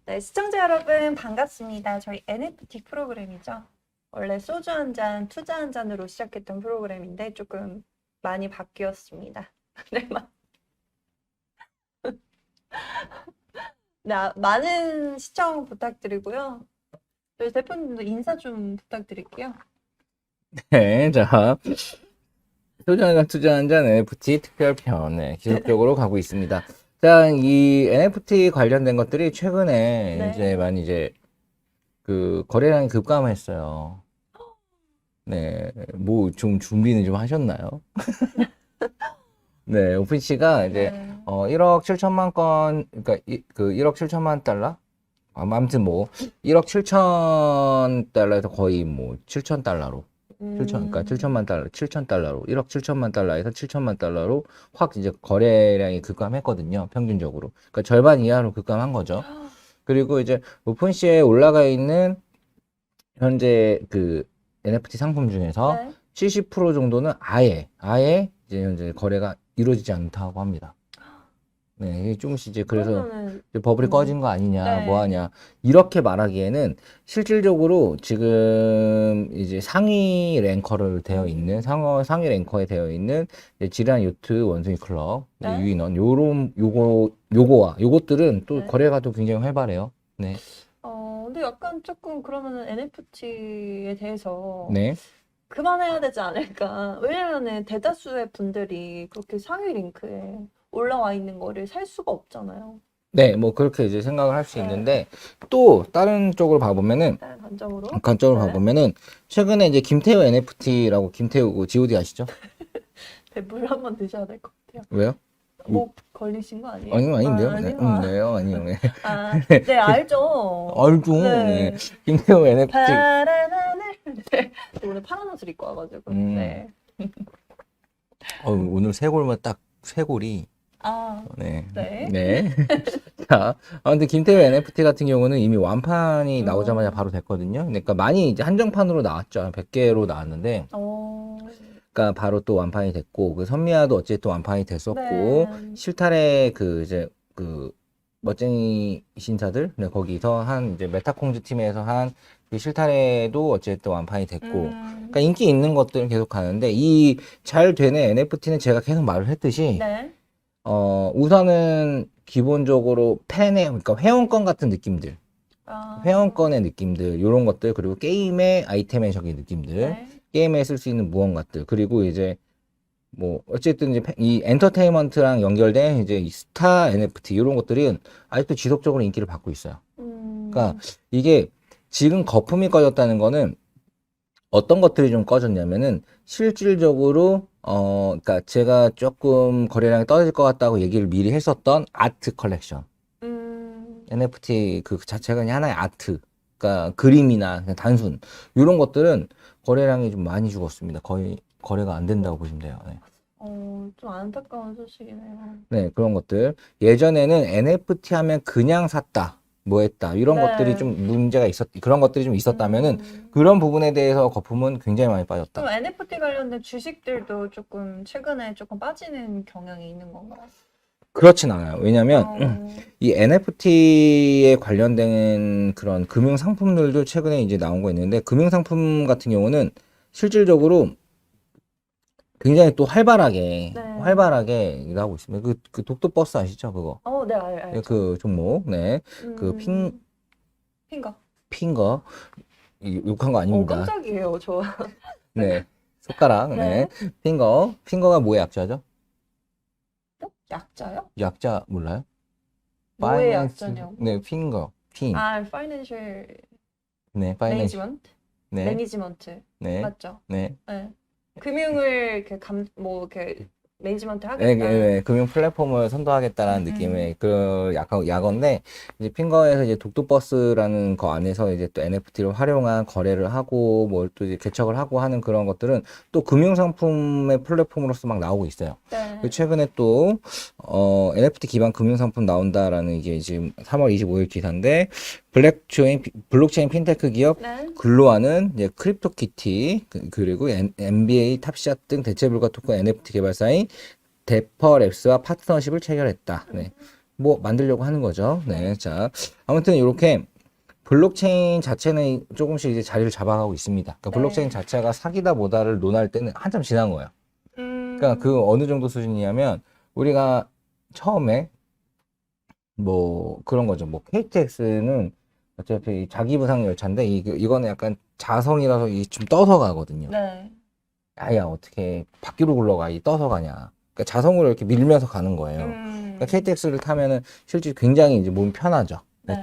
네, 시청자 여러분 반갑습니다. 저희 NFT 프로그램이죠. 원래 소주 한 잔, 투자 한 잔으로 시작했던 프로그램인데 조금 많이 바뀌었습니다. 네, 많은 시청 부탁드리고요. 저희 대표님도 인사 좀 부탁드릴게요. 네, 자, 소주 한 잔, 투자 한 잔 NFT 특별편, 네, 지속적으로 가고 있습니다. 자, 이 NFT 관련된 것들이 최근에 네. 이제 많이 이제 그 거래량이 급감했어요. 네, 뭐 좀 준비는 좀 하셨나요? 네, 오픈시가 이제 네. 1억 7천만 건, 그러니까 그 1억 7천만 달러? 아무튼 뭐 1억 7천 달러에서 거의 뭐 7천 달러로 7천, 그러니까 7천만 달러, 7천 달러로 1억 7천만 달러에서 7천만 달러로 확 이제 거래량이 급감했거든요. 평균적으로. 그러니까 절반 이하로 급감한 거죠. 그리고 이제 오픈시에 올라가 있는 현재 그 NFT 상품 중에서 네. 70% 정도는 아예 이제 현재 거래가 이루어지지 않다고 합니다. 네, 이게 조금씩 이제 그래서 그러면은 이제 버블이 꺼진 거 아니냐, 뭐 네. 하냐, 이렇게 말하기에는 실질적으로 지금 이제 상위 랭커를 되어 있는, 상위 랭커에 되어 있는 이제 지리안 요트 원숭이 클럽, 네. 유인원, 요것들은 또 네. 거래가 또 굉장히 활발해요. 네. 근데 약간 조금 그러면은 NFT에 대해서 네. 그만해야 되지 않을까. 왜냐면은 대다수의 분들이 그렇게 상위 링크에 올라와 있는 거를 살 수가 없잖아요. 네, 뭐 그렇게 이제 생각을 할 수 네. 있는데 또 다른 쪽으로 봐보면은 다른 관점으로. 관점으로 네. 봐보면은 최근에 이제 김태우 NFT라고 김태우 G.O.D 아시죠? 물 한번 드셔야 될 것 같아요. 왜요? 목 걸리신 거 아니에요? 아니요, 아닌데요? 네, 아니요. 네요, 아니요. 네. 네, 알죠. 알죠. 네. 네. 김태우 NFT. 파란 하늘. 네. 오늘 파란 옷을 입고 와가지고. 네. 오늘 쇄골만 딱, 쇄골이. 네. 네. 네. 자, 근데 김태우 NFT 같은 경우는 이미 완판이 나오자마자 바로 됐거든요. 그러니까 많이 이제 한정판으로 나왔죠. 100개로 나왔는데. 그러니까 바로 또 완판이 됐고, 그 선미아도 어쨌든 완판이 됐었고, 네. 실타래 그 이제 그 멋쟁이 신사들, 네, 거기서 한 이제 메타콩즈 팀에서 한 그 실타래도 어쨌든 완판이 됐고, 그러니까 인기 있는 것들은 계속 가는데 이 잘 되는 NFT는 제가 계속 말을 했듯이, 네. 우선은 기본적으로 그러니까 회원권 같은 느낌들, 회원권의 느낌들, 요런 것들, 그리고 게임의 아이템의 저기 느낌들, 네. 게임에 쓸 수 있는 무언가들, 그리고 이제 뭐 어쨌든 이제 이 엔터테인먼트랑 연결된 이제 이 스타 NFT 이런 것들은 아직도 지속적으로 인기를 받고 있어요. 그러니까 이게 지금 거품이 꺼졌다는 거는 어떤 것들이 좀 꺼졌냐면은 실질적으로 그러니까 제가 조금 거래량이 떨어질 것 같다고 얘기를 미리 했었던 아트 컬렉션. NFT 그 자체가 그냥 하나의 아트. 그러니까 그림이나 그냥 단순 이런 것들은 거래량이 좀 많이 죽었습니다. 거의 거래가 안 된다고 보시면 돼요. 네. 좀 안타까운 소식이네요. 네, 그런 것들. 예전에는 NFT 하면 그냥 샀다, 뭐 했다, 이런 것들이 좀 문제가 그런 것들이 좀 있었다면은 그런 부분에 대해서 거품은 굉장히 많이 빠졌다. 그럼 NFT 관련된 주식들도 조금 최근에 조금 빠지는 경향이 있는 건가요? 그렇진 않아요. 왜냐면 이 NFT에 관련된 그런 금융 상품들도 최근에 이제 나온 거 있는데 금융 상품 같은 경우는 실질적으로 굉장히 또 활발하게 이거 하고 있습니다. 그 독도버스 아시죠? 그거. 네, 알죠. 그 종목, 네. 그 핑거. 욕한 거 아닙니다. 깜짝이에요, 저. 네. 손가락, 네. 핑거가 뭐의 약자죠? 약자요? 약자 몰라요? 뭐의 약자냐고? 네, 핑. 파이낸셜 네, 매니지먼트? 네. 매니지먼트. 네. 맞죠? 네. 네. 금융을 이렇게 매니지먼트 네, 하겠다. 네, 금융 플랫폼을 선도하겠다라는 느낌의 그 약어인데 이제 핑거에서 이제 독도버스라는 거 안에서 이제 또 NFT를 활용한 거래를 하고 뭘 또 이제 개척을 하고 하는 그런 것들은 또 금융 상품의 플랫폼으로서 막 나오고 있어요. 네. 최근에 또 NFT 기반 금융 상품 나온다라는 이게 지금 3월 25일 기사인데 블록체인 핀테크 기업 네. 글로아는 이제 크립토키티 그리고 NBA 탑샷 등 대체 불가 토큰 NFT 개발사인 데퍼랩스와 파트너십을 체결했다. 네. 뭐 만들려고 하는 거죠. 네, 자, 아무튼 이렇게 블록체인 자체는 조금씩 이제 자리를 잡아가고 있습니다. 그러니까 블록체인 네. 자체가 사기다 뭐다를 논할 때는 한참 지난 거예요. 그러니까 음, 그 어느 정도 수준이냐면 우리가 처음에 뭐 그런 거죠. 뭐 KTX는 어차피 자기 부상 열차인데 이거는 약간 자성이라서 이 좀 떠서 가거든요. 네. 야야 어떻게 바퀴로 굴러가 이 떠서 가냐. 그러니까 자성으로 이렇게 밀면서 가는 거예요. 그러니까 KTX를 타면은 실제 굉장히 이제 몸이 편하죠. 네, 네.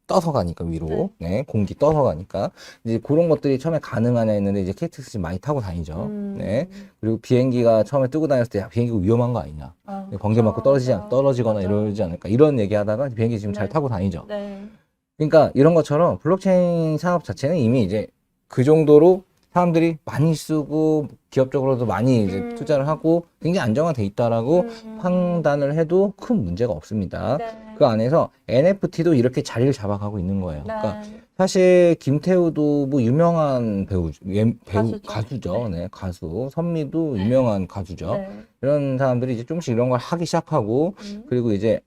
떠서 가니까 위로, 네, 공기 떠서 가니까 이제 그런 것들이 처음에 가능하냐 했는데 이제 KTX 지금 많이 타고 다니죠. 네, 그리고 비행기가 처음에 뜨고 다녔을 때 야, 비행기가 위험한 거 아니냐, 아, 번개 맞고 맞아. 떨어지거나 맞아. 이러지 않을까 이런 얘기하다가 비행기 지금 잘 네. 타고 다니죠. 네. 그러니까 이런 것처럼 블록체인 산업 자체는 이미 이제 그 정도로 사람들이 많이 쓰고 기업적으로도 많이 이제 투자를 하고 굉장히 안정화돼 있다라고 판단을 해도 큰 문제가 없습니다. 네. 그 안에서 NFT도 이렇게 자리를 잡아가고 있는 거예요. 네. 그러니까 사실 김태우도 뭐 유명한 가수죠. 가수죠. 네, 가수. 선미도 유명한 가수죠. 네. 이런 사람들이 이제 조금씩 이런 걸 하기 시작하고 그리고 이제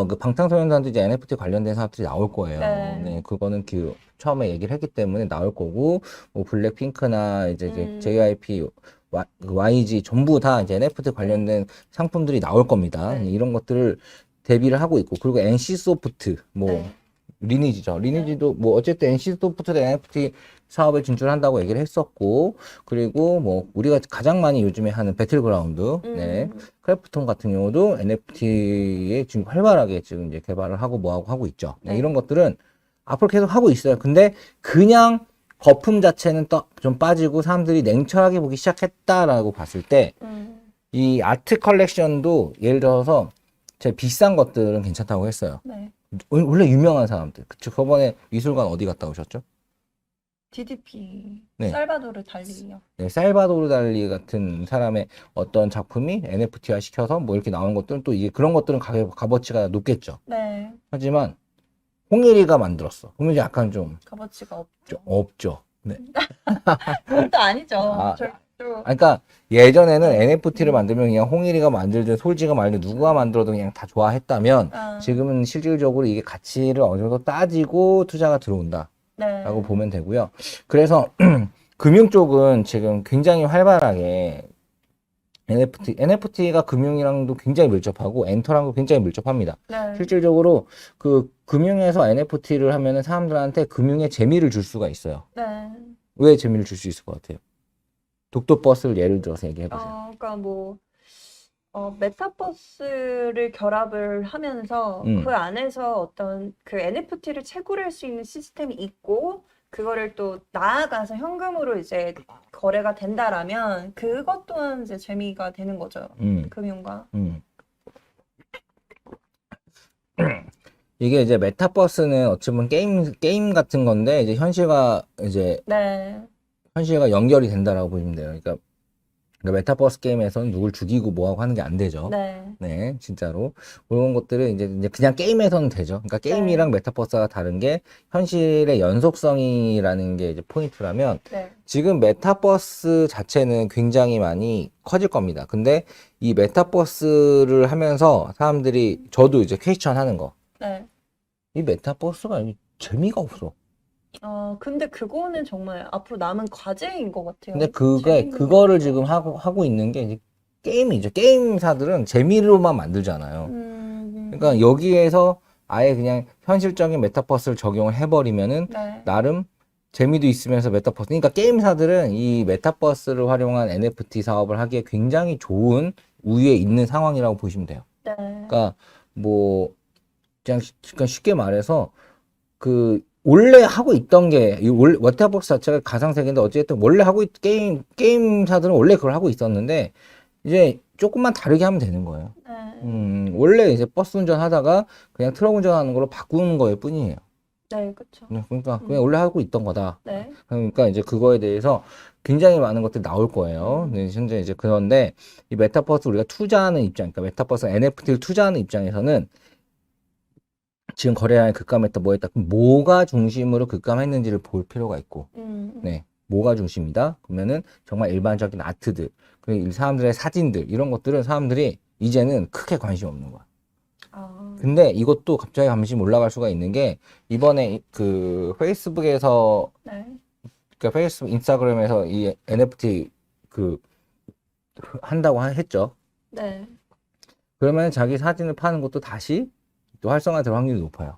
그 방탄소년단도 이제 NFT 관련된 사업들이 나올 거예요. 네. 네, 그거는 처음에 얘기를 했기 때문에 나올 거고, 뭐 블랙핑크나 이제 JYP, YG 전부 다 이제 NFT 관련된 상품들이 나올 겁니다. 네. 이런 것들을 대비를 하고 있고, 그리고 NC소프트, 뭐 네. 리니지죠. 리니지도 뭐 어쨌든 NC소프트도 NFT 사업에 진출한다고 얘기를 했었고, 그리고 뭐 우리가 가장 많이 요즘에 하는 배틀그라운드, 네, 크래프톤 같은 경우도 NFT에 지금 활발하게 지금 이제 개발을 하고 뭐하고 하고 있죠. 네, 네. 이런 것들은 앞으로 계속 하고 있어요. 근데 그냥 거품 자체는 좀 빠지고 사람들이 냉철하게 보기 시작했다라고 봤을 때, 이 아트 컬렉션도 예를 들어서 제 비싼 것들은 괜찮다고 했어요. 네. 원래 유명한 사람들. 그쵸. 저번에 미술관 어디 갔다 오셨죠? DDP. 네. 살바도르 달리요. 네, 살바도르 달리 같은 사람의 어떤 작품이 NFT화 시켜서 뭐 이렇게 나오는 것들은 또 이게 그런 것들은 값어치가 높겠죠. 네. 하지만 홍일이가 만들었어. 그러면 약간 좀 값어치가 없죠. 없죠. 네. 그것도 아니죠. 아, 절도. 그러니까 예전에는 NFT를 만들면 그냥 홍일이가 만들든 솔지가 만들든 누가 만들어도 그냥 다 좋아했다면 지금은 실질적으로 이게 가치를 어느 정도 따지고 투자가 들어온다라고 네. 보면 되고요. 그래서 금융 쪽은 지금 굉장히 활발하게 NFT가 금융이랑도 굉장히 밀접하고 엔터랑도 굉장히 밀접합니다. 네. 실질적으로 그 금융에서 NFT를 하면은 사람들한테 금융에 재미를 줄 수가 있어요. 네. 왜 재미를 줄 수 있을 것 같아요? 독도버스를 예를 들어서 얘기해보세요. 그러니까 뭐 메타버스를 결합을 하면서 그 안에서 어떤 그 NFT를 채굴할 수 있는 시스템이 있고 그거를 또 나아가서 현금으로 이제 거래가 된다라면 그것 또한 이제 재미가 되는 거죠. 금융과. 이게 이제 메타버스는 어찌 보면 게임 같은 건데 이제 현실과 네. 연결이 된다라고 보시면 돼요. 그러니까 메타버스 게임에서는 누굴 죽이고 뭐하고 하는 게 안 되죠. 네. 네, 진짜로. 그런 것들은 이제 그냥 게임에서는 되죠. 그러니까 게임이랑 메타버스가 다른 게 현실의 연속성이라는 게 이제 포인트라면 네. 지금 메타버스 자체는 굉장히 많이 커질 겁니다. 근데 이 메타버스를 하면서 사람들이 저도 이제 퀘스천 하는 거. 네. 이 메타버스가 재미가 없어. 근데 그거는 정말 앞으로 남은 과제인 것 같아요. 근데 재밌는 그거를 게 지금 하고 있는 게 이제 게임이죠. 게임사들은 재미로만 만들잖아요. 그러니까 여기에서 아예 그냥 현실적인 메타버스를 적용을 해버리면은 네. 나름 재미도 있으면서 메타버스. 그러니까 게임사들은 이 메타버스를 활용한 NFT 사업을 하기에 굉장히 좋은 우위에 있는 상황이라고 보시면 돼요. 네. 그러니까 뭐 그냥 쉽게 말해서 원래 하고 있던 게, 메타버스 자체가 가상세계인데, 어쨌든 원래 게임사들은 원래 그걸 하고 있었는데, 이제 조금만 다르게 하면 되는 거예요. 네. 원래 이제 버스 운전하다가 그냥 트럭 운전하는 걸로 바꾸는 거일 뿐이에요. 네, 그렇죠. 그러니까 그냥 원래 하고 있던 거다. 네. 그러니까 이제 그거에 대해서 굉장히 많은 것들이 나올 거예요. 네, 현재 이제 그런데 이 메타버스 우리가 투자하는 입장, 그러니까 메타버스 NFT를 투자하는 입장에서는 지금 거래량이 급감했다, 뭐 했다. 그럼 뭐가 중심으로 급감했는지를 볼 필요가 있고, 네, 뭐가 중심이다? 그러면은 정말 일반적인 아트들, 그리고 이 사람들의 사진들, 이런 것들은 사람들이 이제는 크게 관심 없는 거야. 근데 이것도 갑자기 감심 올라갈 수가 있는 게 이번에 그 페이스북에서 네. 그러니까 페이스북, 인스타그램에서 이 NFT 그 한다고 했죠. 네. 그러면 자기 사진을 파는 것도 다시 또 활성화될 확률이 높아요.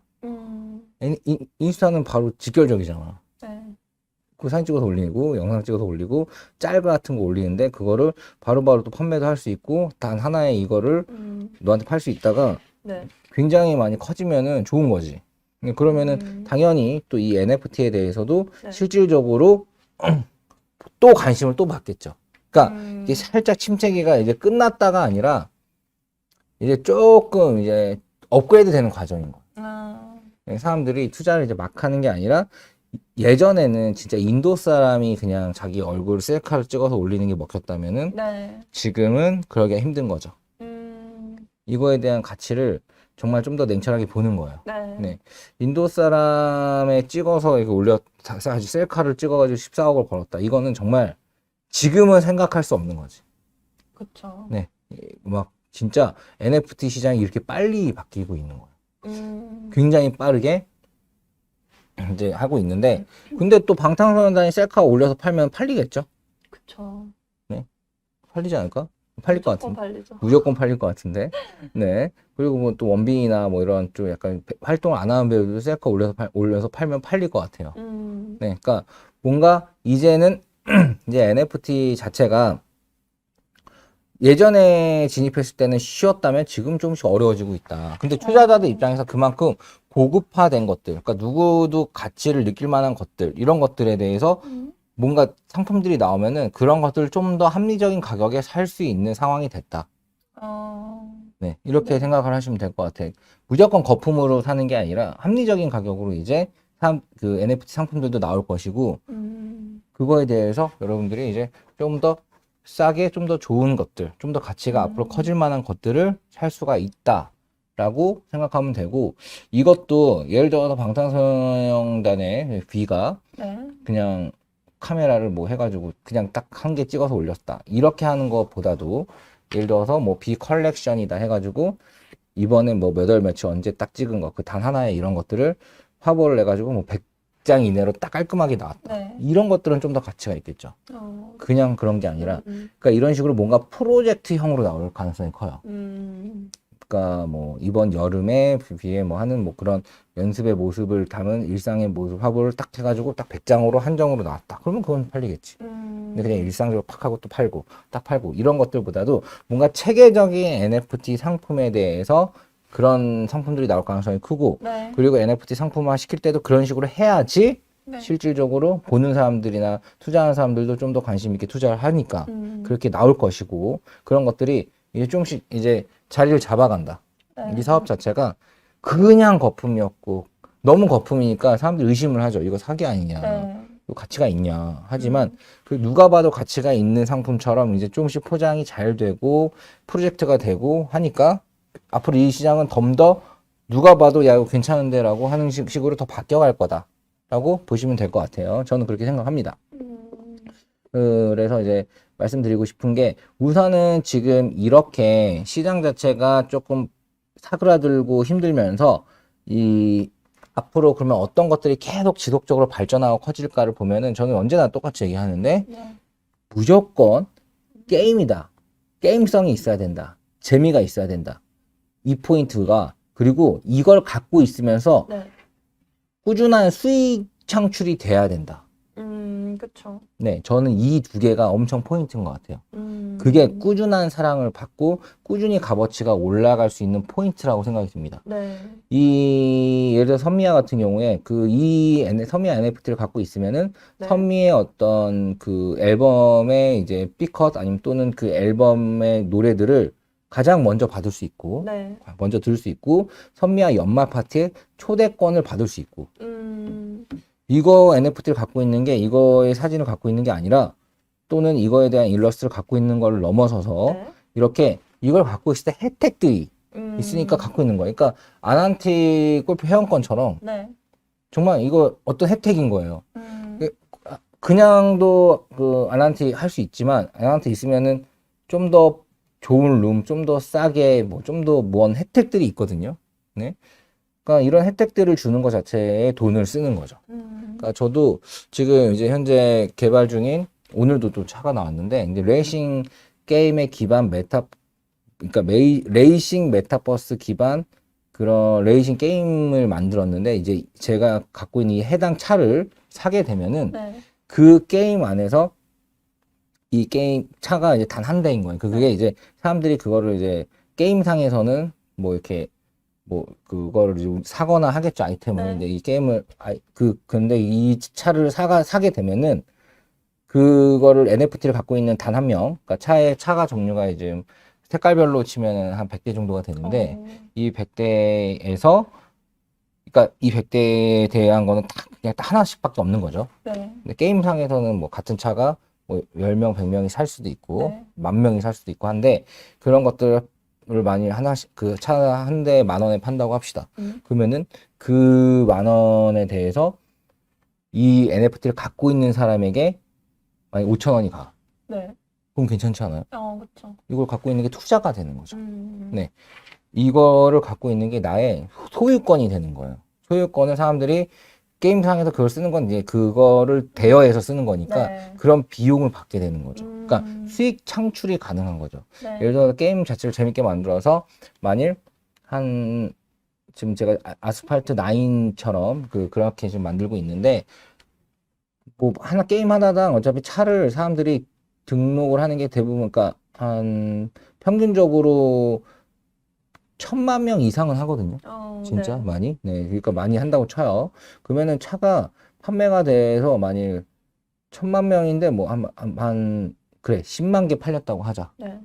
인스타는 바로 직결적이잖아. 네. 그 사진 찍어서 올리고 영상 찍어서 올리고 짤 같은 거 올리는데 그거를 바로바로 또 판매도 할 수 있고 단 하나의 이거를 너한테 팔 수 있다가 네. 굉장히 많이 커지면은 좋은 거지. 그러면은 당연히 또 이 NFT에 대해서도 네. 실질적으로 또 관심을 또 받겠죠. 그러니까 이게 살짝 침체기가 이제 끝났다가 아니라 이제 조금 이제 업그레이드 되는 과정인 거예요. 사람들이 투자를 이제 막 하는 게 아니라 예전에는 진짜 인도 사람이 그냥 자기 얼굴 셀카를 찍어서 올리는 게 먹혔다면은 네. 지금은 그러기가 힘든 거죠. 이거에 대한 가치를 정말 좀 더 냉철하게 보는 거예요. 네. 네. 인도 사람에 찍어서 이거 사실 셀카를 찍어가지고 14억을 벌었다. 이거는 정말 지금은 생각할 수 없는 거지. 그쵸. 네. 막 진짜 NFT 시장이 이렇게 빨리 바뀌고 있는 거예요. 굉장히 빠르게 이제 하고 있는데, 근데 또 방탄소년단이 셀카 올려서 팔면 팔리겠죠? 그쵸. 네. 팔리지 않을까? 팔릴 것 무조건 같은데. 팔리죠. 무조건 팔릴 것 같은데. 네. 그리고 뭐 또 원빈이나 뭐 이런 좀 약간 활동을 안 하는 배우들도 셀카 올려서 팔면 팔릴 것 같아요. 네. 그러니까 뭔가 이제는 이제 NFT 자체가 예전에 진입했을 때는 쉬웠다면 지금 조금씩 어려워지고 있다. 근데 투자자들 입장에서 그만큼 고급화된 것들, 그러니까 누구도 가치를 느낄 만한 것들, 이런 것들에 대해서 뭔가 상품들이 나오면은 그런 것들을 좀 더 합리적인 가격에 살 수 있는 상황이 됐다. 네, 이렇게 생각을 하시면 될 것 같아요. 무조건 거품으로 사는 게 아니라 합리적인 가격으로 이제 그 NFT 상품들도 나올 것이고, 그거에 대해서 여러분들이 이제 좀 더 싸게 좀 더 좋은 것들, 좀 더 가치가 앞으로 커질 만한 것들을 살 수가 있다라고 생각하면 되고, 이것도 예를 들어서 방탄소년단의 B가 네. 그냥 카메라를 뭐 해가지고 그냥 딱 한 개 찍어서 올렸다. 이렇게 하는 것보다도 예를 들어서 뭐 B 컬렉션이다 해가지고 이번에 뭐 몇 월 며칠 언제 딱 찍은 거, 그 단 하나의 이런 것들을 화보를 내가지고 뭐 100장 이내로 딱 깔끔하게 나왔다. 네. 이런 것들은 좀 더 가치가 있겠죠. 그냥 그런 게 아니라, 그러니까 이런 식으로 뭔가 프로젝트형으로 나올 가능성이 커요. 그러니까 뭐 이번 여름에 비에 뭐 하는 뭐 그런 연습의 모습을 담은 일상의 모습 화보를 딱 해가지고 딱 100장으로 한정으로 나왔다. 그러면 그건 팔리겠지. 근데 그냥 일상적으로 팍 하고 또 팔고 딱 팔고 이런 것들보다도 뭔가 체계적인 NFT 상품에 대해서 그런 상품들이 나올 가능성이 크고, 네. 그리고 NFT 상품화 시킬 때도 그런 식으로 해야지 네. 실질적으로 보는 사람들이나 투자하는 사람들도 좀 더 관심 있게 투자를 하니까 그렇게 나올 것이고, 그런 것들이 이제 조금씩 이제 자리를 잡아간다. 네. 이 사업 자체가 그냥 거품이었고, 너무 거품이니까 사람들이 의심을 하죠. 이거 사기 아니냐. 네. 이거 가치가 있냐. 하지만 그 누가 봐도 가치가 있는 상품처럼 이제 조금씩 포장이 잘 되고 프로젝트가 되고 하니까 앞으로 이 시장은 좀 더 누가 봐도 야 이거 괜찮은데 라고 하는 식으로 더 바뀌어갈 거다 라고 보시면 될 것 같아요. 저는 그렇게 생각합니다. 그래서 이제 말씀드리고 싶은 게, 우선은 지금 이렇게 시장 자체가 조금 사그라들고 힘들면서 이 앞으로 그러면 어떤 것들이 계속 지속적으로 발전하고 커질까를 보면은 저는 언제나 똑같이 얘기하는데, 네. 무조건 게임이다. 게임성이 있어야 된다. 재미가 있어야 된다. 이 포인트가, 그리고 이걸 갖고 있으면서 네. 꾸준한 수익 창출이 돼야 된다. 그쵸. 네, 저는 이 두 개가 엄청 포인트인 것 같아요. 그게 꾸준한 사랑을 받고 꾸준히 값어치가 올라갈 수 있는 포인트라고 생각이 듭니다. 네. 예를 들어 선미야 같은 경우에 선미야 NFT를 갖고 있으면은 네. 선미의 어떤 그 앨범의 이제 B컷 아니면 또는 그 앨범의 노래들을 가장 먼저 받을 수 있고, 네. 먼저 들을 수 있고, 선미야 연말 파티에 초대권을 받을 수 있고, 이거 NFT를 갖고 있는 게, 이거의 사진을 갖고 있는 게 아니라, 또는 이거에 대한 일러스트를 갖고 있는 걸 넘어서서 네. 이렇게 이걸 갖고 있을 때 혜택들이 있으니까 갖고 있는 거예요. 그러니까 아난티 골프 회원권처럼 네. 정말 이거 어떤 혜택인 거예요. 그냥도 그 아난티 할 수 있지만, 아난티 있으면은 좀 더 좋은 룸 좀 더 싸게 뭐 좀 더 뭔 혜택들이 있거든요. 네. 그러니까 이런 혜택들을 주는 것 자체에 돈을 쓰는 거죠. 그러니까 저도 지금 이제 현재 개발 중인 오늘도 또 차가 나왔는데 이제 레이싱 게임에 기반 그러니까 레이싱 메타버스 기반 그런 레이싱 게임을 만들었는데 이제 제가 갖고 있는 이 해당 차를 사게 되면은 네. 그 게임 안에서 이 게임 차가 이제 단 한 대인 거예요. 그게 네. 이제 사람들이 그거를 이제 게임상에서는 뭐 이렇게 뭐 그거를 좀 사거나 하겠죠, 아이템을. 네. 근데 이 게임을 근데 이 차를 사게 되면은 그거를 NFT를 갖고 있는 단 한 명, 그러니까 차가 종류가 이제 색깔별로 치면은 한 100대 정도가 되는데 이 100대에서 그러니까 이 100대에 대한 거는 그냥 딱 하나씩밖에 없는 거죠. 네. 근데 게임상에서는 뭐 같은 차가 뭐 10명, 100명이 살 수도 있고 네. 10,000명이 살 수도 있고 한데 그런 것들을 만일 하나씩 그 차 한 대 10,000원에 판다고 합시다. 그러면은 그 10,000원에 대해서 이 NFT를 갖고 있는 사람에게 만약 5,000원이 가. 네. 그럼 괜찮지 않아요? 그쵸. 이걸 갖고 있는 게 투자가 되는 거죠. 네. 이거를 갖고 있는 게 나의 소유권이 되는 거예요. 소유권을 사람들이 게임상에서 그걸 쓰는 건 이제 그거를 대여해서 쓰는 거니까 네. 그런 비용을 받게 되는 거죠. 그러니까 수익 창출이 가능한 거죠. 네. 예를 들어 게임 자체를 재밌게 만들어서 만일 지금 제가 아스팔트 9처럼 그렇게 지금 만들고 있는데 뭐 게임 하나당 어차피 차를 사람들이 등록을 하는 게 대부분 그러니까 한 평균적으로 1,000,000명 이상은 하거든요. 진짜 네. 많이? 네, 그러니까 많이 한다고 쳐요. 그러면은 차가 판매가 돼서 만일 1,000,000명인데 뭐 그래 10만 개 팔렸다고 하자. 네.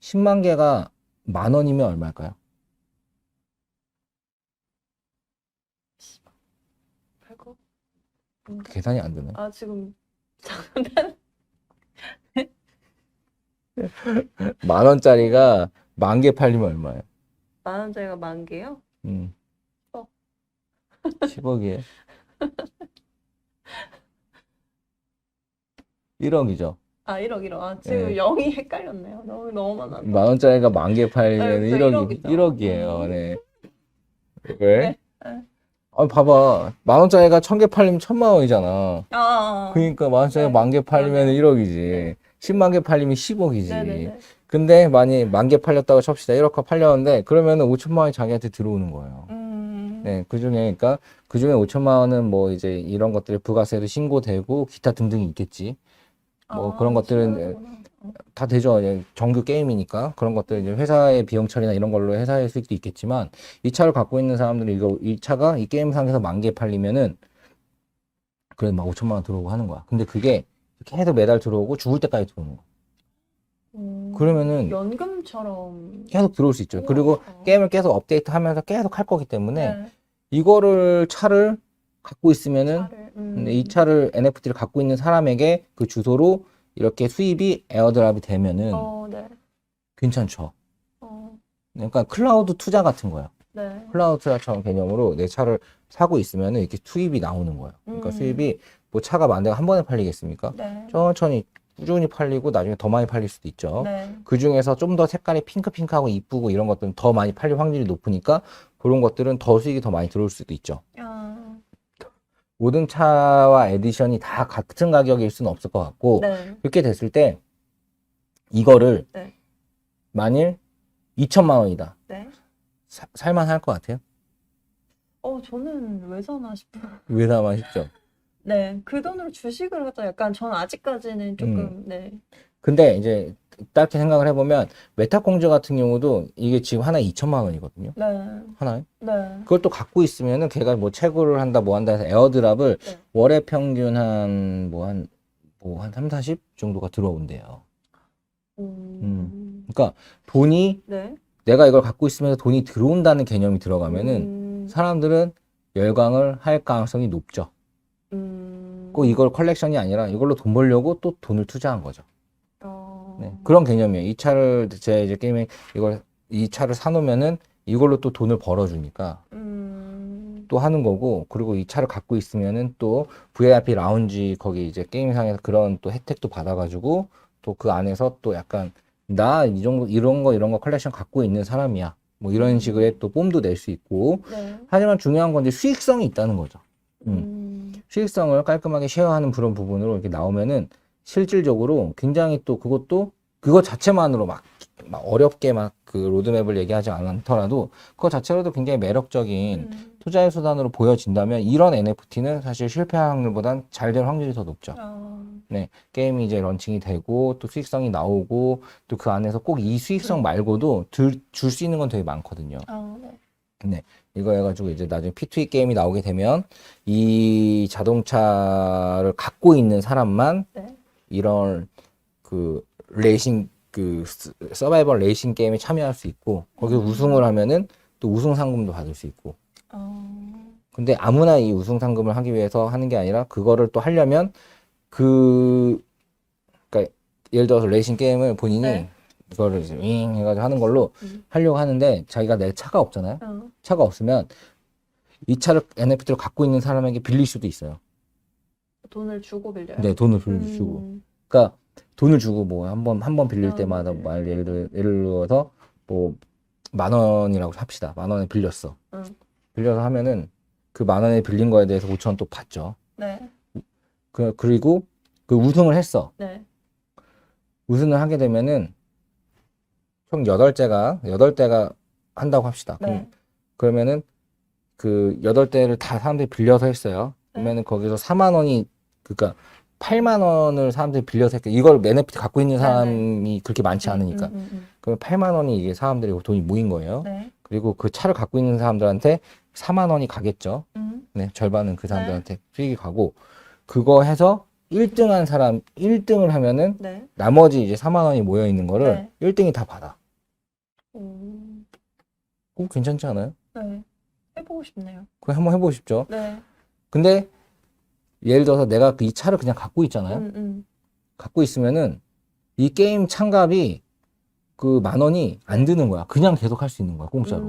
10만 개가 10,000원이면 얼마일까요? 8고? 계산이 안 되네. 지금 만 원짜리가 10,000개 팔리면 얼마예요? 10,000원짜리가 10,000개요? 10억. 10억이에요. 1억이죠. 1억. 지금 네. 0이 헷갈렸네요. 너무 많아. 만 원짜리가 10,000개 팔리면 그쵸, 1억이죠. 1억이에요. 네. 왜? 네. 봐봐. 만 원짜리가 1,000개 팔리면 1,000,000원이잖아. 그러니까 만 원짜리가 네. 10,000개 팔리면 그러네요. 1억이지. 네. 10만 개 팔리면 10억이지. 네네네. 근데 만약 10,000개 팔렸다고 칩시다. 1억가 팔렸는데 그러면은 5천만 원이 자기한테 들어오는 거예요. 네, 그러니까 그중에 5천만 원은 뭐 이제 이런 것들이 부가세도 신고되고 기타 등등이 있겠지. 뭐 그런 것들은 다 되죠. 예, 정규 게임이니까 그런 것들 이제 회사의 비용 처리나 이런 걸로 회사의 수익도 있겠지만 이 차를 갖고 있는 사람들은 이 차가 이 게임상에서 10,000개 팔리면은 그래 막 5천만 원 들어오고 하는 거야. 근데 그게 계속 매달 들어오고 죽을 때까지 들어오는 거야. 그러면은 연금처럼. 계속 들어올 수 있죠. 그리고 게임을 계속 업데이트하면서 계속 할 거기 때문에 네. 이거를 차를 갖고 있으면은 근데 이 차를 NFT를 갖고 있는 사람에게 그 주소로 이렇게 수입이 에어드랍이 되면은 네. 괜찮죠. 그러니까 클라우드 투자 같은 거예요. 네. 클라우드 투자처럼 개념으로 내 차를 사고 있으면은 이렇게 수입이 나오는 거예요. 그러니까 수입이 뭐 차가 만 대가 한 번에 팔리겠습니까? 네. 천천히 꾸준히 팔리고 나중에 더 많이 팔릴 수도 있죠. 네. 그 중에서 좀 더 색깔이 핑크핑크하고 이쁘고 이런 것들은 더 많이 팔릴 확률이 높으니까 그런 것들은 더 수익이 더 많이 들어올 수도 있죠. 모든 차와 에디션이 다 같은 가격일 수는 없을 것 같고 네. 그렇게 됐을 때 이거를 네. 만일 2천만 원이다. 네. 살만할 것 같아요? 저는 왜 사나 싶어요. 왜 사만 싶죠? 네, 그 돈으로 주식을 하자. 약간 전 아직까지는 조금 네. 근데 이제 딱히 생각을 해보면 메타공주 같은 경우도 이게 지금 하나에 2천만 원이거든요. 네. 하나에. 네. 그걸 또 갖고 있으면은 걔가 뭐 채굴을 한다 뭐 한다 해서 에어드랍을 네. 월에 평균 한 3, 40 정도가 들어온대요. 그러니까 돈이 네. 내가 이걸 갖고 있으면서 돈이 들어온다는 개념이 들어가면은 사람들은 열광을 할 가능성이 높죠. 꼭 이걸 컬렉션이 아니라 이걸로 돈 벌려고 또 돈을 투자한 거죠. 네, 그런 개념이에요. 이 차를 제 이제 게임에 이 차를 사놓으면은 이걸로 또 돈을 벌어주니까 또 하는 거고 그리고 이 차를 갖고 있으면은 또 VIP 라운지 거기 이제 게임상에서 그런 또 혜택도 받아가지고 또 그 안에서 또 약간 나 이 정도 이런 거 컬렉션 갖고 있는 사람이야. 뭐 이런 식의 또 뽐도 낼 수 있고. 네. 하지만 중요한 건 이제 수익성이 있다는 거죠. 수익성을 깔끔하게 쉐어하는 그런 부분으로 이렇게 나오면은 실질적으로 굉장히 또 그것 자체만으로 막 어렵게 막 그 로드맵을 얘기하지 않더라도 그것 자체로도 굉장히 매력적인 투자의 수단으로 보여진다면 이런 NFT는 사실 실패할 확률보단 잘 될 확률이 더 높죠. 네, 게임이 이제 런칭이 되고 또 수익성이 나오고 또 그 안에서 꼭 이 수익성 말고도 줄 수 있는 건 되게 많거든요. 네. 네, 이거 해가지고 이제 나중에 P2E 게임이 나오게 되면 이 자동차를 갖고 있는 사람만 네. 이런 그 레이싱 그 서바이벌 레이싱 게임에 참여할 수 있고 거기서 우승을 하면은 또 우승 상금도 받을 수 있고. 근데 아무나 이 우승 상금을 하기 위해서 하는 게 아니라 그거를 또 하려면 그러니까 예를 들어서 레이싱 게임을 본인이 네. 이거를 이제 윙 해가지고 하는 걸로 하려고 하는데 자기가 내 차가 없잖아요. 차가 없으면 이 차를 NFT로 갖고 있는 사람에게 빌릴 수도 있어요. 돈을 주고 빌려요? 네, 돈을 주고. 그러니까 돈을 주고 뭐 한 번 빌릴 때마다 네. 뭐 예를 들어서 뭐 10,000원이라고 합시다. 10,000원에 빌렸어. 빌려서 하면은 그 10,000원에 빌린 거에 대해서 5,000원 또 받죠. 네. 그리고 그 우승을 했어. 네. 우승을 하게 되면은 총 8대가 한다고 합시다. 네. 그러면은 그 8대를 다 사람들이 빌려서 했어요. 그러면은 거기서 40,000원이 그러니까 80,000원을 사람들이 빌려서 했고 이걸 NFT 갖고 있는 사람이 그렇게 많지 않으니까. 그러면 80,000원이 이게 사람들이 돈이 모인 거예요. 네. 그리고 그 차를 갖고 있는 사람들한테 40,000원이 가겠죠. 네, 절반은 그 사람들한테 수익이 가고 그거 해서 1등한 사람 1등을 하면은 네. 나머지 이제 40,000원이 모여 있는 거를 1등이 다 받아. 그거 괜찮지 않아요? 네. 해보고 싶네요. 그거 한번 해보고 싶죠. 네. 근데 예를 들어서 내가 이 차를 그냥 갖고 있잖아요. 갖고 있으면은 이 게임 참가비 그 10,000원이 안 드는 거야. 그냥 계속 할 수 있는 거야, 공짜로.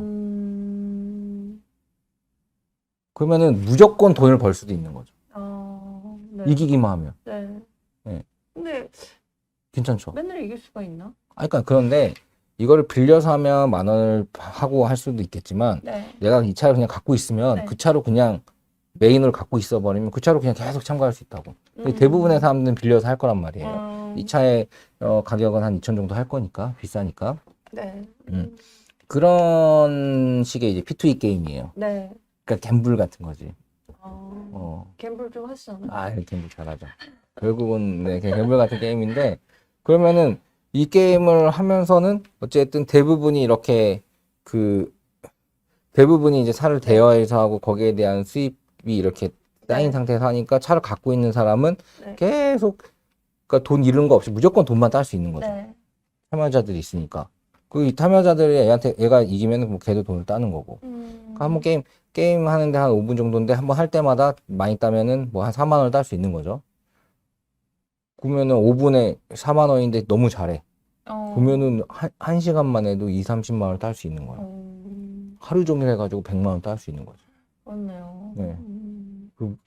그러면은 무조건 돈을 벌 수도 있는 거죠. 네. 이기기만 하면. 네. 네. 근데 괜찮죠? 맨날 이길 수가 있나? 그러니까 그런데 이거를 빌려서 하면 10,000원을 하고 할 수도 있겠지만 네. 내가 이 차를 그냥 갖고 있으면 네. 그 차로 그냥 메인으로 갖고 있어 버리면 그 차로 그냥 계속 참가할 수 있다고. 근데 대부분의 사람들은 빌려서 할 거란 말이에요. 이 차의 가격은 한 2,000 정도 할 거니까 비싸니까. 네. 그런 식의 이제 P2E 게임이에요. 네. 그러니까 갬블 같은 거지. 갬블 좀 하시잖아요. 갬블 잘하죠. 결국은 네, 갬블 같은 게임인데 그러면은 이 게임을 하면서는 어쨌든 대부분이 이렇게 대부분이 이제 차를 대여해서 하고 거기에 대한 수입이 이렇게 쌓인 상태에서 하니까 차를 갖고 있는 사람은 계속 그러니까 돈 잃은 거 없이 무조건 돈만 딸 수 있는 거죠. 참여자들이 있으니까. 그 참여자들이 얘가 이기면 뭐 걔도 돈을 따는 거고. 그러니까 한번 게임 하는데 한 5분 정도인데 한번 할 때마다 많이 따면은 뭐 한 40,000원을 딸 수 있는 거죠. 그러면은 5분에 40,000원인데 너무 잘해. 그러면은 한 시간만 해도 20-30만 원을 딸 수 있는 거야. 하루 종일 해가지고 100만 원 딸 수 있는 거죠. 맞네요. 네.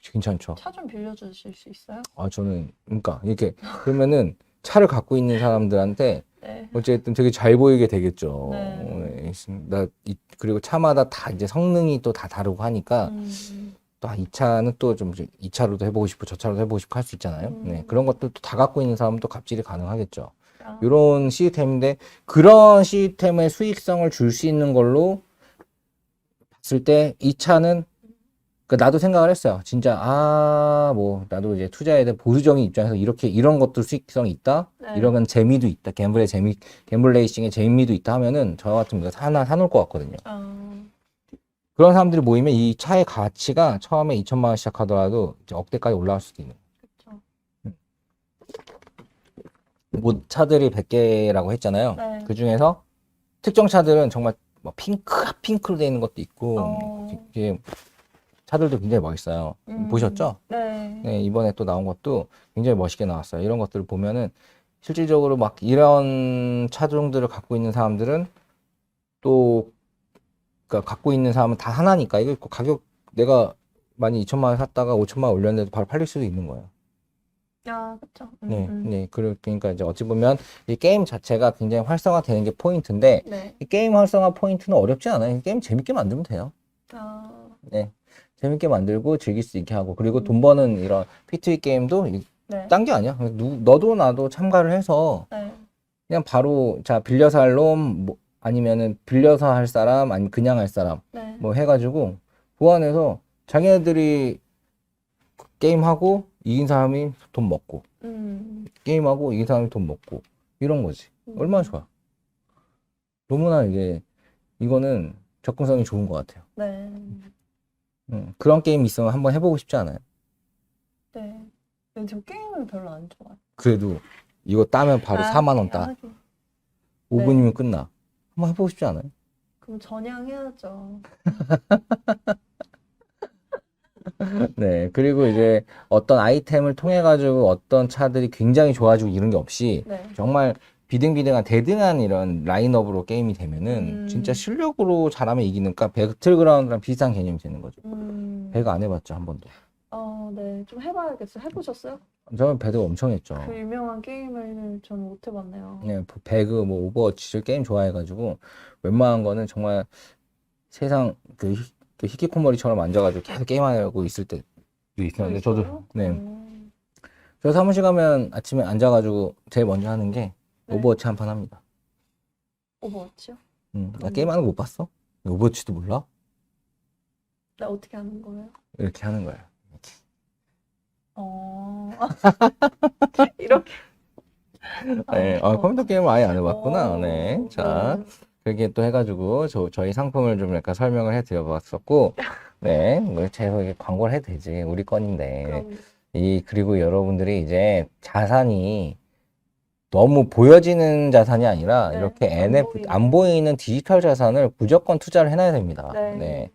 괜찮죠. 차 좀 빌려주실 수 있어요? 저는 그러니까 이렇게 그러면은 차를 갖고 있는 사람들한테 어쨌든 되게 잘 보이게 되겠죠. 그리고 차마다 다 이제 성능이 또 다 다르고 하니까 또 이 차는 또 좀 이 차로도 해보고 싶고 저 차로도 해보고 싶고 할 수 있잖아요. 네, 그런 것들도 다 갖고 있는 사람은 또 갑질이 가능하겠죠. 이런 시스템인데 그런 시스템의 수익성을 줄 수 있는 걸로 봤을 때 이 차는 나도 생각을 했어요. 진짜 뭐 나도 이제 투자에 대한 보수적인 입장에서 이런 것도 수익성이 있다. 이런 재미도 있다. 갬블 레이싱의 재미도 있다 하면은 저 같으면 이거 하나 사놓을 것 같거든요. 그런 사람들이 모이면 이 차의 가치가 처음에 2,000만 원 시작하더라도 이제 억대까지 올라갈 수도 있는. 그쵸. 뭐 차들이 100개라고 했잖아요. 네. 그 중에서 특정 차들은 정말 뭐 핑크로 되어 있는 것도 있고 이게 차들도 굉장히 멋있어요. 보셨죠? 네. 네, 이번에 또 나온 것도 굉장히 멋있게 나왔어요. 이런 것들을 보면은 실질적으로 막 이런 차종들을 갖고 있는 사람들은 또 그러니까 갖고 있는 사람은 다 하나니까 이거 가격 내가 만약 2,000만 원 샀다가 5,000만 원 올렸는데도 바로 팔릴 수도 있는 거예요. 아, 그쵸. 네. 그러니까 이제 어찌 보면 이 게임 자체가 굉장히 활성화되는 게 포인트인데 네. 이 게임 활성화 포인트는 어렵지 않아요. 이 게임 재밌게 만들면 돼요. 아, 네. 재밌게 만들고 즐길 수 있게 하고 그리고 돈 음. 버는 이런 P2E 게임도 네. 딴 게 아니야. 너도 나도 참가를 해서 네. 그냥 바로 자 빌려서 할 놈, 뭐, 아니면은 빌려서 할 사람, 아니면 그냥 할 사람 네. 뭐 해가지고 보완해서 자기네들이 게임하고 이긴 사람이 돈 먹고 게임하고 이긴 사람이 돈 먹고 이런 거지. 얼마나 좋아. 너무나 이거는 접근성이 좋은 것 같아요. 네. 그런 게임 있으면 한번 해보고 싶지 않아요? 네. 근데 저 게임을 별로 안 좋아해요. 그래도 이거 따면 바로 4만 원 따. 하긴. 5분이면 끝나. 한번 해보고 싶지 않아요? 그럼 전향해야죠. 네. 그리고 이제 어떤 아이템을 통해 가지고 어떤 차들이 굉장히 좋아지고 이런 게 없이 네. 정말 비등비등한 대등한 이런 라인업으로 게임이 되면은 진짜 실력으로 잘하면 이기는, 그러니까 배틀그라운드랑 비슷한 개념이 되는 거죠. 배그 안 해봤죠, 한 번도. 네. 좀 해봐야겠어요. 해보셨어요? 저는 배그 엄청 했죠. 그 유명한 게임을 저는 못 해봤네요. 네, 배그, 뭐, 오버워치 게임 좋아해가지고, 웬만한 거는 정말 세상 그 히키코모리처럼 앉아가지고 계속 게임하고 있을 때도 있었는데, 저도, 네. 저 사무실 가면 아침에 앉아가지고 제일 먼저 하는 게 네. 오버워치 한 판 합니다. 오버워치요? 나 게임하는 거 못 봤어? 오버워치도 몰라? 네, 어떻게 하는 거예요? 이렇게 하는 거예요. 이렇게. 네, 컴퓨터 게임을 아예 안 해봤구나. 네. 자, 그렇게 또 해가지고, 저희 상품을 좀 약간 설명을 해드려봤었고, 네. 뭐, 제가 이게 광고를 해도 되지. 우리 건인데. 그리고 여러분들이 이제 자산이 너무 보여지는 자산이 아니라, 네, 이렇게 안 보이는 디지털 자산을 무조건 투자를 해놔야 됩니다. 네.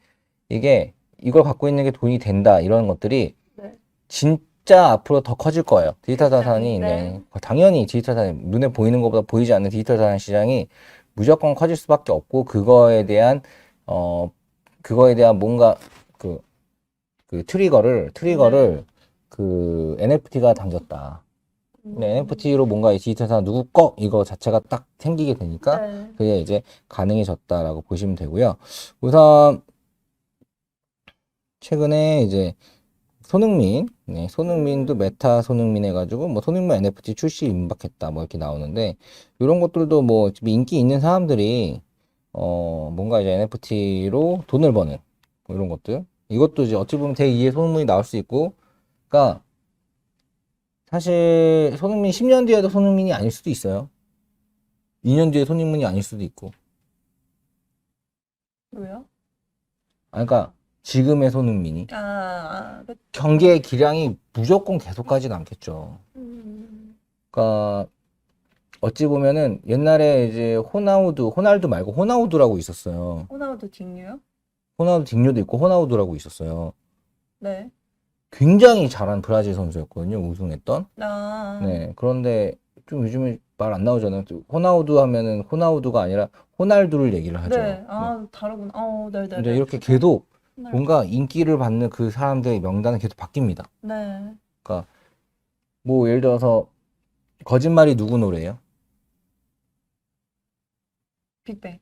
네. 이걸 갖고 있는 게 돈이 된다. 이런 것들이, 네. 진짜 앞으로 더 커질 거예요. 디지털 자산이, 네. 당연히 디지털 자산, 눈에 보이는 것보다 보이지 않는 디지털 자산 시장이 무조건 커질 수밖에 없고, 그거에 대한 뭔가, 트리거를, NFT가 당겼다. NFT로 뭔가 이 디지털 자산 누구 거? 이거 자체가 딱 생기게 되니까, 그게 이제 가능해졌다라고 보시면 되고요. 우선, 최근에 이제, 손흥민도 메타 손흥민 해가지고, 뭐, 손흥민 NFT 출시 임박했다, 뭐, 이렇게 나오는데, 이런 것들도 뭐, 인기 있는 사람들이, 뭔가 이제 NFT로 돈을 버는, 뭐 이런 것들. 이것도 이제 어찌 보면 제2의 손흥민이 나올 수 있고, 그니까, 사실, 손흥민 10년 뒤에도 손흥민이 아닐 수도 있어요. 2년 뒤에 손흥민이 아닐 수도 있고. 왜요? 그러니까, 지금의 손흥민이 그쵸. 경기의 기량이 무조건 계속 가진 않겠죠. 그러니까 어찌 보면은 옛날에 이제 호날두 말고 호나우두라고 있었어요. 호나우두 딩류요? 호나우두 딩요도 있고 호나우두라고 있었어요. 네. 굉장히 잘한 브라질 선수였거든요. 우승했던. 네. 그런데 좀 요즘에 말 안 나오잖아요. 호나우두 하면은 호나우두가 아니라 호날두를 얘기를 하죠. 네. 다르구나. 네네. 근데 이렇게 계속 뭔가 인기를 받는 그 사람들의 명단은 계속 바뀝니다. 네. 그러니까 뭐 예를 들어서 거짓말이 누구 노래예요? 빅뱅.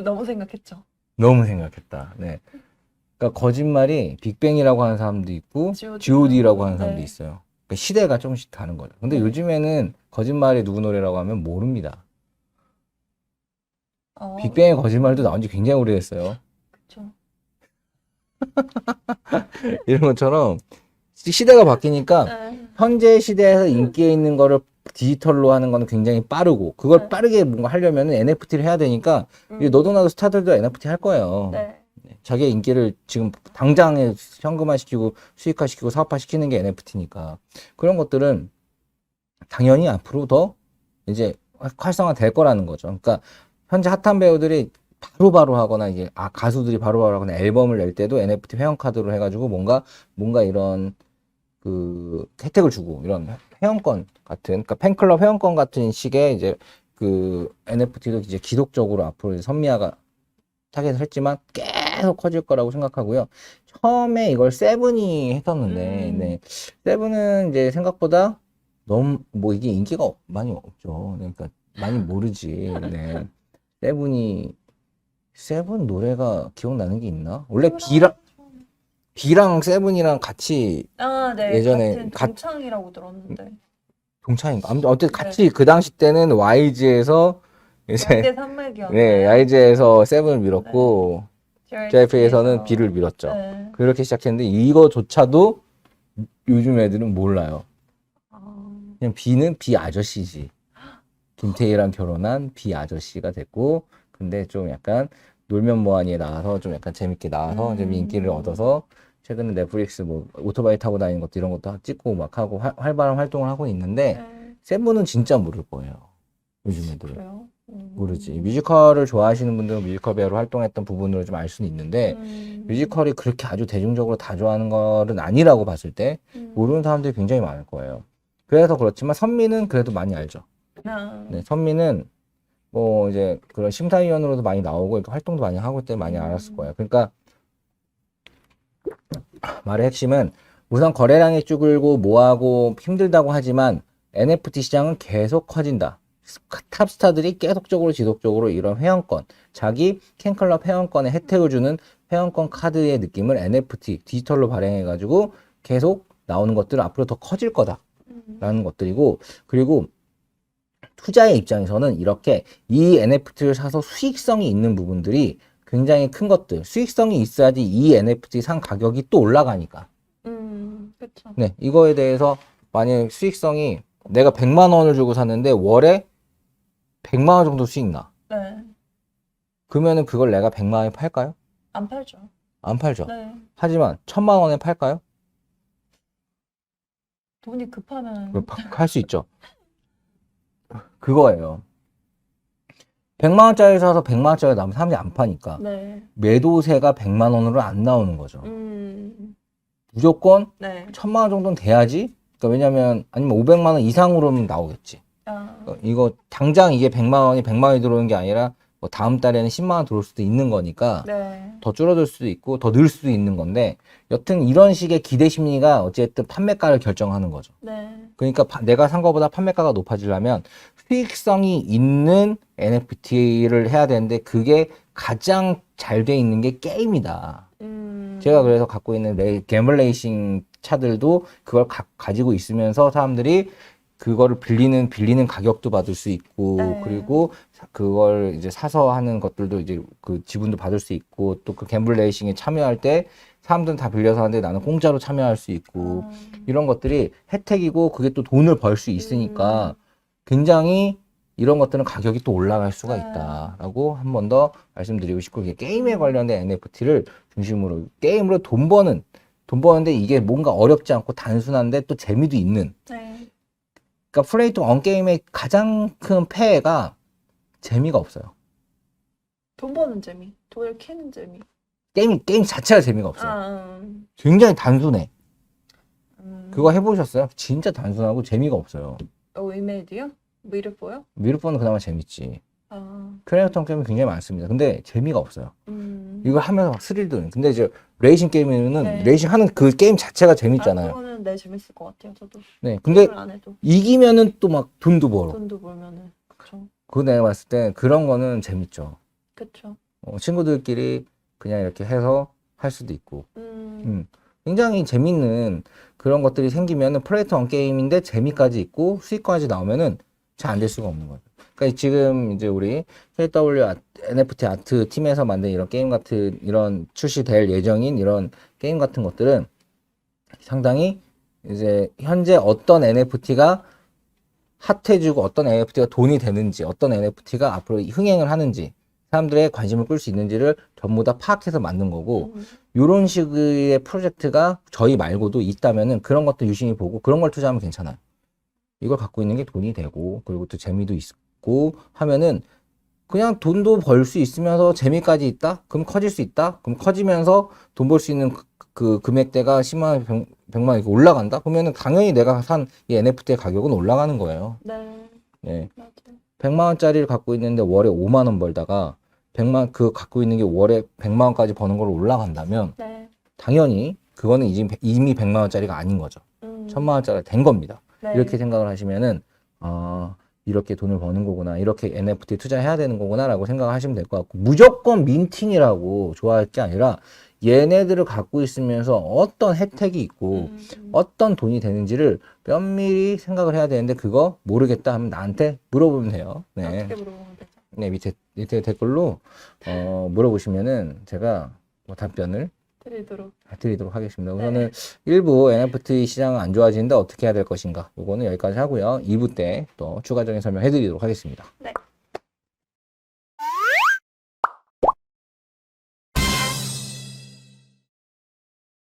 너무 생각했죠. 너무 생각했다. 네. 그러니까 거짓말이 빅뱅이라고 하는 사람도 있고 G.O.D라고 하는 사람도 있어요. 그러니까 시대가 조금씩 다른 거죠. 근데 요즘에는 거짓말이 누구 노래라고 하면 모릅니다. 빅뱅의 거짓말도 나온 지 굉장히 오래됐어요. 그쵸. 이런 것처럼 시대가 바뀌니까 현재 시대에서 인기에 있는 거를 디지털로 하는 거는 굉장히 빠르고 그걸 빠르게 뭔가 하려면 NFT를 해야 되니까 이제 너도 나도 스타들도 NFT 할 거예요. 자기의 인기를 지금 당장에 현금화시키고 수익화시키고 사업화시키는 게 NFT니까 그런 것들은 당연히 앞으로 더 이제 활성화될 거라는 거죠. 그러니까 현재 핫한 배우들이 바로바로 하거나 이제 가수들이 바로바로 하거나 앨범을 낼 때도 NFT 회원카드로 해가지고 뭔가 이런 그 혜택을 주고 이런 회원권 같은 그러니까 팬클럽 회원권 같은 식의 이제 그 NFT도 이제 지속적으로 앞으로 이제 선미화가 타겟을 했지만 계속 커질 거라고 생각하고요. 처음에 이걸 세븐이 했었는데, 네. 세븐은 이제 생각보다 너무, 뭐 이게 인기가 많이 없죠. 그러니까 많이 모르지. 네. 세븐 노래가 기억나는 게 있나? 원래 비랑 세븐이랑 같이 네. 예전에 같은 동창이라고 들었는데. 동창인가? 아무튼 어쨌든 같이 그 당시 때는 YG에서 이제 양대 산맥이었나요? 네, YG에서 세븐을 밀었고 JYP에서는 B를 밀었죠. 네. 그렇게 시작했는데 이거조차도 요즘 애들은 몰라요. 그냥 B는 B 아저씨지. 김태희랑 결혼한 B 아저씨가 됐고, 근데 좀 약간 놀면 뭐하니에 나와서 좀 약간 재밌게 나와서 좀 인기를 얻어서 최근에 넷플릭스 뭐 오토바이 타고 다니는 것도 이런 것도 찍고 막 하고 활발한 활동을 하고 있는데 세븐은 진짜 모를 거예요. 요즘 애들은. 그래요? 모르지. 뮤지컬을 좋아하시는 분들은 뮤지컬 배우로 활동했던 부분으로 좀 알 수는 있는데 뮤지컬이 그렇게 아주 대중적으로 다 좋아하는 거는 아니라고 봤을 때 모르는 사람들이 굉장히 많을 거예요. 그래서 그렇지만 선미는 그래도 많이 알죠. 네, 선미는 뭐 이제 그런 심사위원으로도 많이 나오고 이렇게 활동도 많이 하고 때 많이 알았을 거예요. 그러니까 말의 핵심은 우선 거래량이 줄고 뭐하고 힘들다고 하지만 NFT 시장은 계속 커진다. 탑스타들이 계속적으로 지속적으로 이런 회원권, 자기 캔클럽 회원권에 혜택을 주는 회원권 카드의 느낌을 NFT, 디지털로 발행해가지고 계속 나오는 것들은 앞으로 더 커질 거다라는 것들이고, 그리고 투자의 입장에서는 이렇게 이 NFT를 사서 수익성이 있는 부분들이 굉장히 큰 것들, 수익성이 있어야지 이 NFT 산 가격이 또 올라가니까. 그쵸. 네, 이거에 대해서 만약 수익성이 내가 100만 원을 주고 샀는데 월에 100만 원 정도 수익 나. 네. 그러면은 그걸 내가 100만 원에 팔까요? 안 팔죠. 안 팔죠. 네. 하지만 1000만 원에 팔까요? 돈이 급하면 할 수 있죠. 그거예요. 100만 원짜리 사서 100만 원짜리 나면 사람들이 안 파니까. 네. 매도세가 100만 원으로 안 나오는 거죠. 무조건 네. 1000만 원 정도는 돼야지. 그러니까 왜냐면 아니면 500만 원 이상으로는 나오겠지. 이거 당장 이게 100만 원이 들어오는 게 아니라 뭐 다음 달에는 10만 원 들어올 수도 있는 거니까 네. 더 줄어들 수도 있고 더 늘 수도 있는 건데 여튼 이런 식의 기대 심리가 어쨌든 판매가를 결정하는 거죠. 네. 그러니까 내가 산 거보다 판매가가 높아지려면 수익성이 있는 NFT를 해야 되는데 그게 가장 잘 돼 있는 게 게임이다. 제가 그래서 갖고 있는 게임레이싱 차들도 그걸 가지고 있으면서 사람들이 그거를 빌리는 가격도 받을 수 있고, 네. 그리고 그걸 이제 사서 하는 것들도 이제 그 지분도 받을 수 있고, 또 그 갬블 레이싱에 참여할 때 사람들은 다 빌려서 하는데 나는 공짜로 참여할 수 있고, 이런 것들이 혜택이고, 그게 또 돈을 벌 수 있으니까 굉장히 이런 것들은 가격이 또 올라갈 수가 있다라고 한 번 더 말씀드리고 싶고, 이게 게임에 관련된 NFT를 중심으로, 게임으로 돈 버는데 이게 뭔가 어렵지 않고 단순한데 또 재미도 있는, 네. 그러니까 플레이 투 원 게임의 가장 큰 폐해가 재미가 없어요. 돈 버는 재미, 돈을 캐는 재미. 게임 자체가 재미가 없어요. 굉장히 단순해. 그거 해보셨어요? 진짜 단순하고 재미가 없어요. 위메디요? 미르보요? 미르보는 그나마 재밌지. 크리에이터 게임은 굉장히 많습니다. 근데 재미가 없어요. 이걸 하면서 막 스릴 드는. 근데 이제 레이싱 게임에는 네. 레이싱 하는 그 게임 자체가 재밌잖아요. 그거는 네 재밌을 것 같아요. 저도. 네, 근데 게임을 안 해도 이기면은 또 막 돈도 벌어. 돈도 벌면은 그쵸. 그거 내가 봤을 때 그런 거는 재밌죠. 그쵸. 친구들끼리 그냥 이렇게 해서 할 수도 있고. 굉장히 재밌는 그런 것들이 생기면은 플레이트 원 게임인데 재미까지 있고 수익까지 나오면은 잘 안 될 수가 없는 거죠. 그러니까 지금 이제 우리 KW NFT 아트 팀에서 만든 이런 게임 같은 이런 출시될 예정인 이런 게임 같은 것들은 상당히 이제 현재 어떤 NFT가 핫해지고 어떤 NFT가 돈이 되는지 어떤 NFT가 앞으로 흥행을 하는지 사람들의 관심을 끌 수 있는지를 전부 다 파악해서 만든 거고 이런 식의 프로젝트가 저희 말고도 있다면은 그런 것도 유심히 보고 그런 걸 투자하면 괜찮아요. 이걸 갖고 있는 게 돈이 되고 그리고 또 재미도 있고 하면은 그냥 돈도 벌 수 있으면서 재미까지 있다? 그럼 커질 수 있다? 그럼 커지면서 돈 벌 수 있는 그 금액대가 10만 원, 100만 원 이렇게 올라간다? 그러면은 당연히 내가 산 이 NFT의 가격은 올라가는 거예요. 네. 네. 맞아요. 100만 원짜리를 갖고 있는데 월에 5만 원 벌다가 100만 그 갖고 있는 게 월에 100만 원까지 버는 걸로 올라간다면 네. 당연히 그거는 이미 100만 원짜리가 아닌 거죠. 1000만 원짜리가 된 겁니다. 네. 이렇게 생각을 하시면은 이렇게 돈을 버는 거구나. 이렇게 NFT 투자해야 되는 거구나라고 생각하시면 될 것 같고 무조건 민팅이라고 좋아할 게 아니라 얘네들을 갖고 있으면서 어떤 혜택이 있고 어떤 돈이 되는지를 면밀히 생각을 해야 되는데 그거 모르겠다 하면 나한테 물어보면 돼요. 네. 어떻게 물어보면 되죠? 네, 밑에 댓글로 물어보시면은 제가 뭐 답변을 드리도록 하겠습니다. 우선은 1부 NFT 시장은 안 좋아지는데 어떻게 해야 될 것인가? 요거는 여기까지 하고요. 2부 때 또 추가적인 설명 해드리도록 하겠습니다. 네.